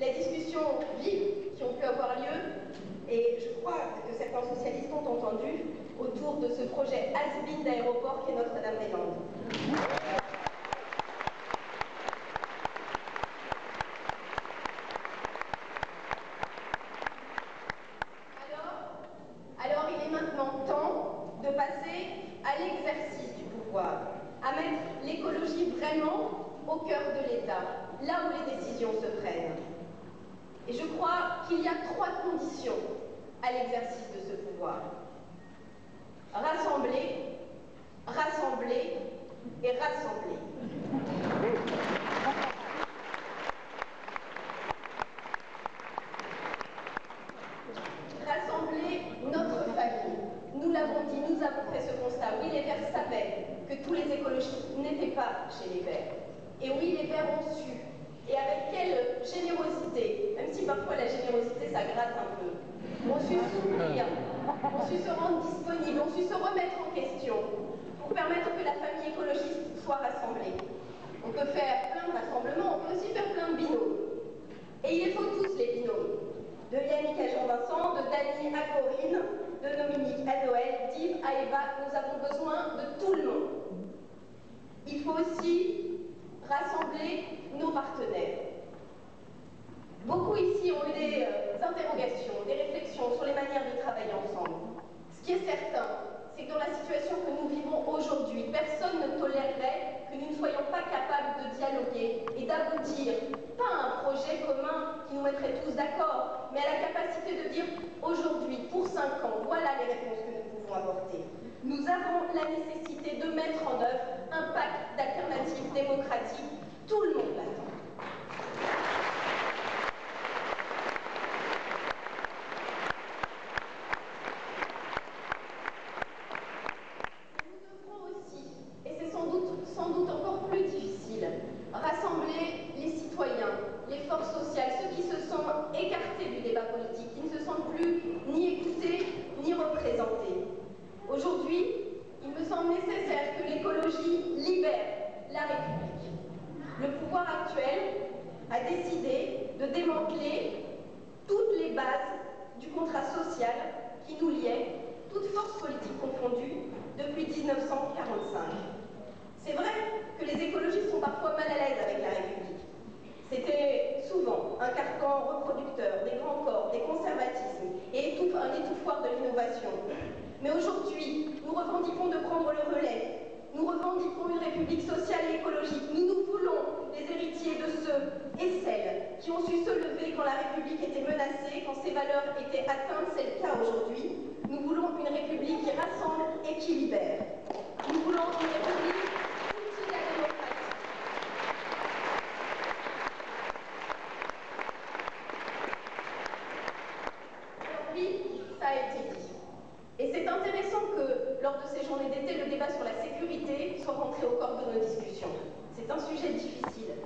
les discussions vives qui ont pu avoir lieu, et je crois que certains socialistes ont entendu, autour de ce projet has-been d'aéroport qu'est Notre-Dame-des-Landes. Alors il est maintenant temps de passer à l'exercice du pouvoir, à mettre l'écologie vraiment au cœur de l'État, là où les décisions se prennent. Et je crois qu'il y a 3 conditions à l'exercice de ce pouvoir. Rassembler, rassembler et rassembler. Rassembler notre famille. Nous l'avons dit, nous avons fait ce constat. Oui, les Verts savaient que tous les écologistes n'étaient pas chez les Verts. Et oui, les Verts ont su. Et avec quelle générosité, même si parfois la générosité ça gratte un peu, on su s'ouvrir, on su se rendre disponible, on su se remettre en question pour permettre que la famille écologiste soit rassemblée. On peut faire plein de rassemblements, on peut aussi faire plein de binômes. Et il les faut tous les binômes. De Yannick à Jean-Vincent, de Dany à Corinne, de Dominique à Noël, d'Yves à Eva, nous avons besoin de tout le monde. Il faut aussi rassembler nos partenaires. Beaucoup ici ont eu des interrogations, des réflexions sur les manières de travailler ensemble. Ce qui est certain, c'est que dans la situation que nous vivons aujourd'hui, personne ne tolérerait que nous ne soyons pas capables de dialoguer et d'aboutir, pas à un projet commun qui nous mettrait tous d'accord, mais à la capacité de dire aujourd'hui, pour 5 ans, voilà les réponses que nous pouvons apporter. Nous avons la nécessité de mettre en œuvre un pacte d'alternatives démocratiques. Tout le monde l'attend. Nous devrons aussi, et c'est sans doute encore plus difficile, rassembler les citoyens, les forces sociales, ceux qui se sentent écartés du débat politique, qui ne se sentent plus ni écoutés ni représentés. Aujourd'hui, il me semble nécessaire que l'écologie libère la République. Le pouvoir actuel a décidé de démanteler toutes les bases du contrat social qui nous liait, toutes forces politiques confondues, depuis 1945. C'est vrai que les écologistes sont parfois mal à l'aise avec la République. C'était souvent un carcan reproducteur, des grands corps, des conservatismes et un étouffoir de l'innovation. Mais aujourd'hui, nous revendiquons de prendre le relais. Nous revendiquons une République sociale et écologique. Nous voulons les héritiers de ceux et celles qui ont su se lever quand la République était menacée, quand ses valeurs étaient atteintes, c'est le cas aujourd'hui. Nous voulons une République qui rassemble et qui libère. Nous voulons une République outil de la démocratie. Alors oui, ça a été dit. Et c'est intéressant que, lors de ces journées d'été, le débat sur la sécurité soit rentré au corps de nos discussions. C'est un sujet difficile.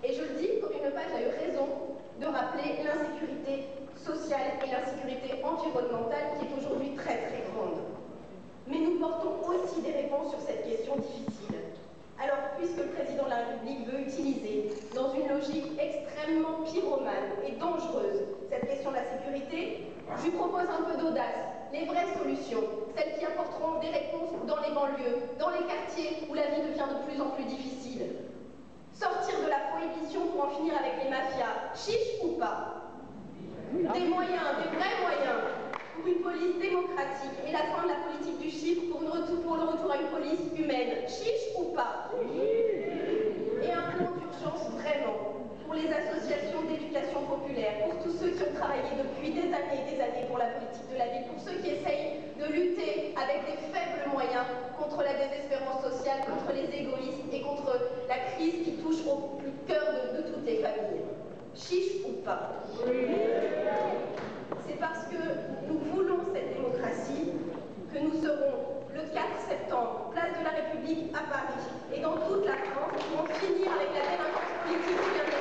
Et je le dis, Corinne Lepage a eu raison de rappeler l'insécurité sociale et l'insécurité environnementale qui est aujourd'hui très très grande. Mais nous portons aussi des réponses sur cette question difficile. Alors, puisque le président de la République veut utiliser, dans une logique extrêmement pyromane et dangereuse, cette question de la sécurité, je lui propose un peu d'audace, les vraies solutions, celles qui apporteront des réponses dans les banlieues, dans les quartiers où la vie devient de plus en plus difficile. Sortir de la prohibition pour en finir avec les mafias, chiche ou pas? Des moyens, des vrais moyens, pour une police démocratique et la fin de la politique du chiffre pour le retour à une police humaine, chiche ou pas? Et un plan d'urgence vraiment pour les associations d'éducation populaire, pour tous ceux qui ont travaillé depuis des années pour la politique de la ville, pour ceux qui essayent de lutter avec des faibles moyens contre la désespérance sociale, contre les égoïsmes et contre la crise qui touche au cœur de toutes les familles. Chiche ou pas? C'est parce que nous voulons cette démocratie que nous serons le 4 septembre, place de la République à Paris et dans toute la France pour en finir avec la délinquance politique qui vient de nous.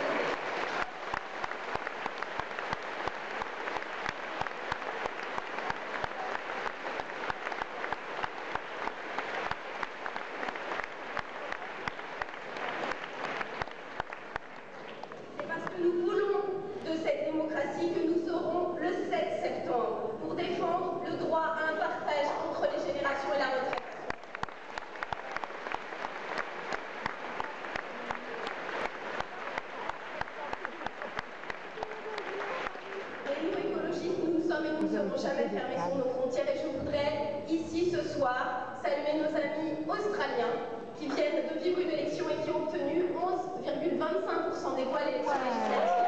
C'est parce que nous voulons de 20% des voix à l'élection législative.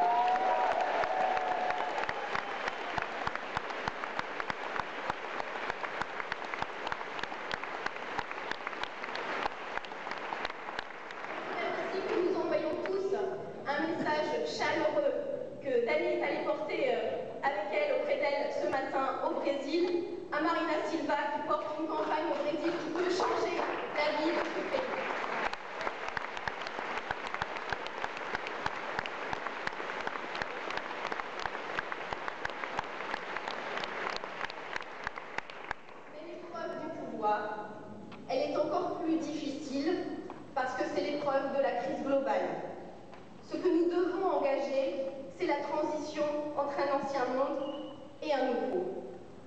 Ainsi que nous envoyons tous un message chaleureux que Dany est allée porter avec elle, auprès d'elle, ce matin au Brésil, à Marina Silva qui porte une campagne au Brésil qui peut changer la vie de ce pays. Mais l'épreuve du pouvoir, elle est encore plus difficile parce que c'est l'épreuve de la crise globale. Ce que nous devons engager, c'est la transition entre un ancien monde et un nouveau.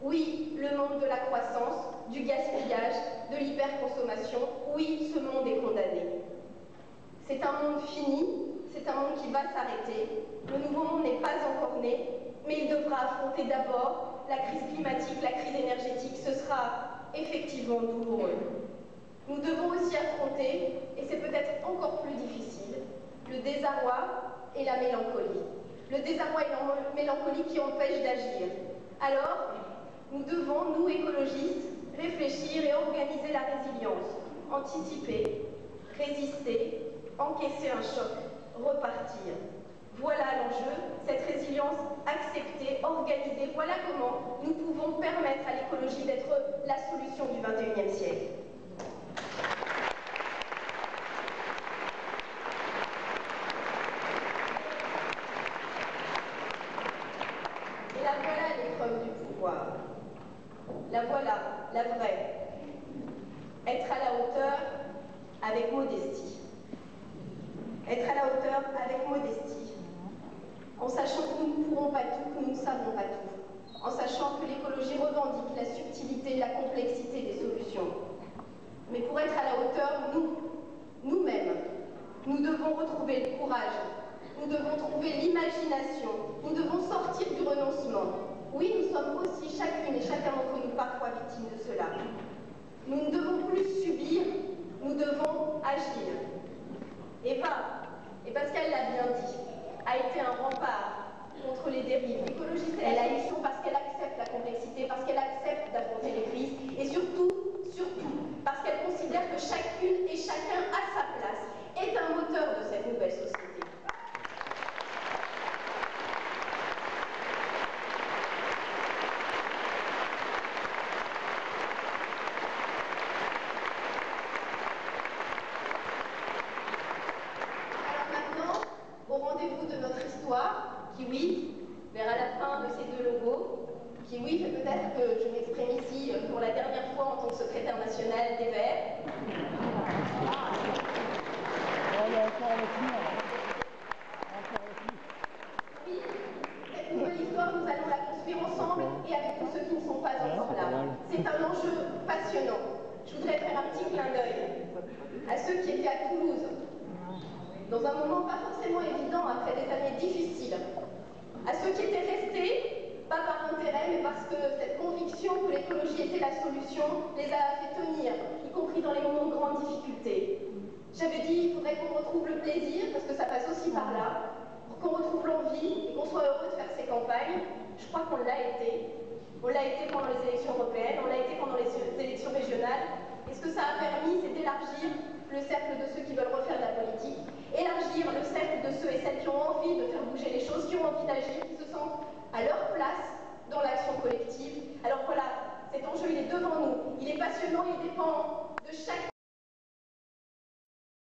Oui, le monde de la croissance, du gaspillage, de l'hyperconsommation, oui, ce monde est condamné. C'est un monde fini, c'est un monde qui va s'arrêter. Le nouveau monde n'est pas encore né, mais il devra affronter d'abord la crise climatique, la crise énergétique. Ce sera effectivement douloureux. Nous devons aussi affronter, et c'est peut-être encore plus difficile, le désarroi et la mélancolie. Le désarroi et la mélancolie qui empêchent d'agir. Alors, nous devons, nous écologistes, réfléchir et organiser la résilience, anticiper, résister, encaisser un choc, repartir. Voilà l'enjeu, cette résilience acceptée, organisée. Voilà comment nous pouvons permettre à l'écologie d'être la solution du XXIe siècle. Et la voilà l'épreuve du pouvoir. La voilà, la vraie. Être à la hauteur avec modestie. Être à la hauteur avec modestie. En sachant que nous ne pourrons pas tout, que nous ne savons pas tout. En sachant que l'écologie revendique la subtilité, la complexité des solutions. Mais pour être à la hauteur, nous-mêmes, nous devons retrouver le courage. Nous devons trouver l'imagination. Nous devons sortir du renoncement. Oui, nous sommes aussi chacune et chacun d'entre nous parfois victimes de cela. Nous ne devons plus subir, nous devons agir. Eva, et Pascal l'a bien dit, a été un rempart contre les dérives. L'écologiste est la solution parce qu'elle accepte la complexité, parce qu'elle accepte d'affronter les crises, et surtout, parce qu'elle considère que chacune et chacun à sa place est un moteur de cette nouvelle société. Rendez-vous de notre histoire, qui oui, verra la fin de ces deux logos, qui oui, fait peut-être que je m'exprime ici pour la dernière fois en tant que secrétaire nationale des Verts. Oui, cette nouvelle histoire, nous allons la construire ensemble et avec tous ceux qui ne sont pas encore là. C'est un enjeu passionnant. Je voudrais faire un petit clin d'œil à ceux qui étaient à Toulouse, dans un moment pas forcément évident après des années difficiles, à ceux qui étaient restés, pas par intérêt, mais parce que cette conviction que l'écologie était la solution les a fait tenir, y compris dans les moments de grande difficulté. J'avais dit qu'il faudrait qu'on retrouve le plaisir, parce que ça passe aussi par là, pour qu'on retrouve l'envie et qu'on soit heureux de faire ces campagnes. Je crois qu'on l'a été. On l'a été pendant les élections européennes, on l'a été pendant les élections régionales. Et ce que ça a permis, c'est d'élargir le cercle de ceux qui veulent refaire de la politique, élargir le cercle de ceux et celles qui ont envie de faire bouger les choses, qui ont envie d'agir, qui se sentent à leur place dans l'action collective. Alors voilà, cet enjeu, il est devant nous, il est passionnant, il dépend